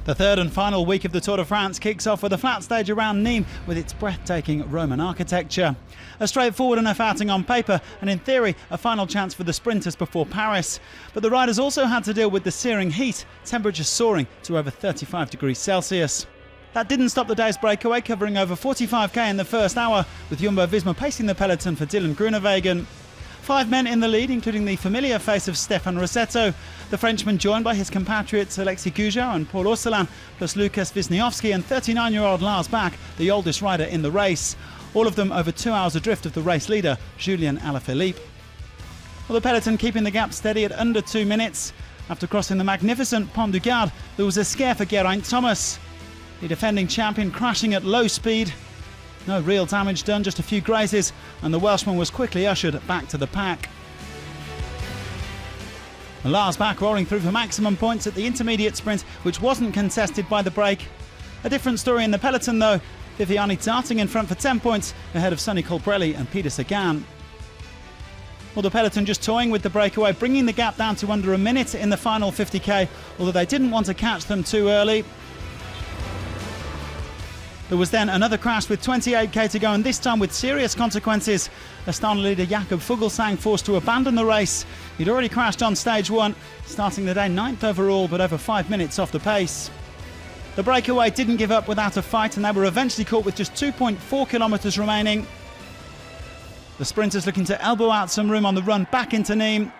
The third and final week of the Tour de France kicks off with a flat stage around Nîmes with its breathtaking Roman architecture. A straightforward enough outing on paper and in theory a final chance for the sprinters before Paris. But the riders also had to deal with the searing heat, temperatures soaring to over 35 degrees Celsius. That didn't stop the day's breakaway, covering over 45k in the first hour, with Jumbo-Visma pacing the peloton for Dylan Groenewegen. 5 men in the lead, including the familiar face of Stefan Rossetto. The Frenchman joined by his compatriots Alexis Goujon and Paul Orselin, plus Lukas Wisniewski and 39-year-old Lars Bak, the oldest rider in the race. All of them over 2 hours adrift of the race leader, Julian Alaphilippe. Well, the peloton keeping the gap steady at under 2 minutes. After crossing the magnificent Pont du Gard, there was a scare for Geraint Thomas. The defending champion crashing at low speed. No real damage done, just a few grazes, and the Welshman was quickly ushered back to the pack. Lars Bak rolling through for maximum points at the intermediate sprint, which wasn't contested by the break. A different story in the peloton though, Viviani darting in front for 10 points ahead of Sonny Colbrelli and Peter Sagan. Well, the peloton just toying with the breakaway, bringing the gap down to under a minute in the final 50k, although they didn't want to catch them too early. There was then another crash with 28k to go, and this time with serious consequences. Astana leader Jakob Fuglsang forced to abandon the race. He'd already crashed on stage 1, starting the day 9th overall, but over 5 minutes off the pace. The breakaway didn't give up without a fight, and they were eventually caught with just 2.4 kilometres remaining. The sprinters looking to elbow out some room on the run back into Nîmes.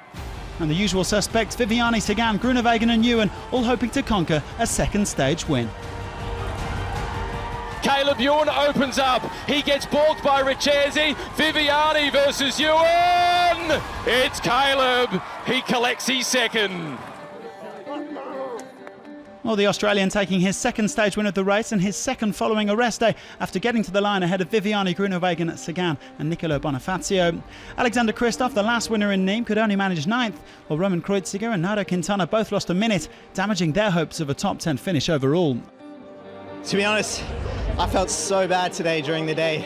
And the usual suspects, Viviani, Sagan, Groenewegen and Ewan, all hoping to conquer a second stage win. Caleb Ewan opens up. He gets balked by Richesi. Viviani versus Ewan. It's Caleb. He collects his second. Well, the Australian taking his second stage win of the race and his second following a rest day after getting to the line ahead of Viviani, Groenewegen, Sagan and Nicolo Bonifacio. Alexander Kristoff, the last winner in Nîmes, could only manage 9th, while Roman Kreuziger and Nairo Quintana both lost a minute, damaging their hopes of a top 10 finish overall. To be honest, I felt so bad today during the day.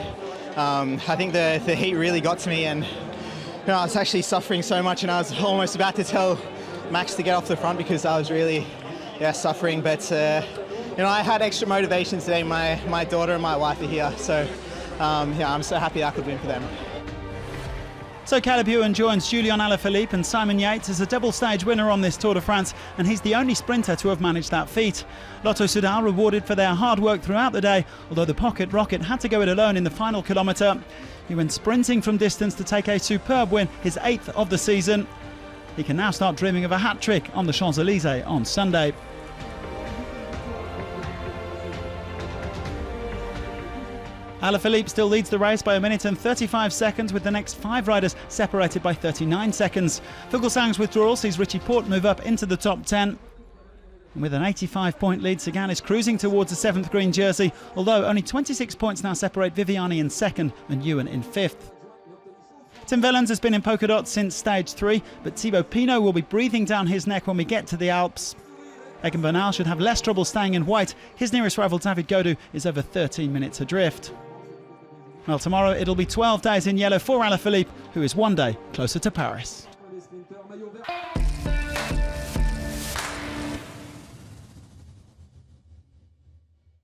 I think the heat really got to me, and I was actually suffering so much, and I was almost about to tell Max to get off the front because I was really suffering. But I had extra motivation today. My daughter and my wife are here, so I'm so happy I could win for them. So Caleb Ewan joins Julian Alaphilippe and Simon Yates as a double-stage winner on this Tour de France, and he's the only sprinter to have managed that feat. Lotto Soudal rewarded for their hard work throughout the day, although the pocket rocket had to go it alone in the final kilometre. He went sprinting from distance to take a superb win, his 8th of the season. He can now start dreaming of a hat-trick on the Champs-Élysées on Sunday. Alaphilippe still leads the race by 1 minute and 35 seconds, with the next 5 riders separated by 39 seconds. Fuglsang's withdrawal sees Richie Porte move up into the top 10. And with an 85-point lead, Sagan is cruising towards the 7th green jersey, although only 26 points now separate Viviani in 2nd and Ewan in 5th. Tim Wellens has been in polka dots since stage 3, but Thibaut Pinot will be breathing down his neck when we get to the Alps. Egan Bernal should have less trouble staying in white. His nearest rival, David Gaudu, is over 13 minutes adrift. Well, tomorrow it'll be 12 days in yellow for Alaphilippe, who is 1 day closer to Paris.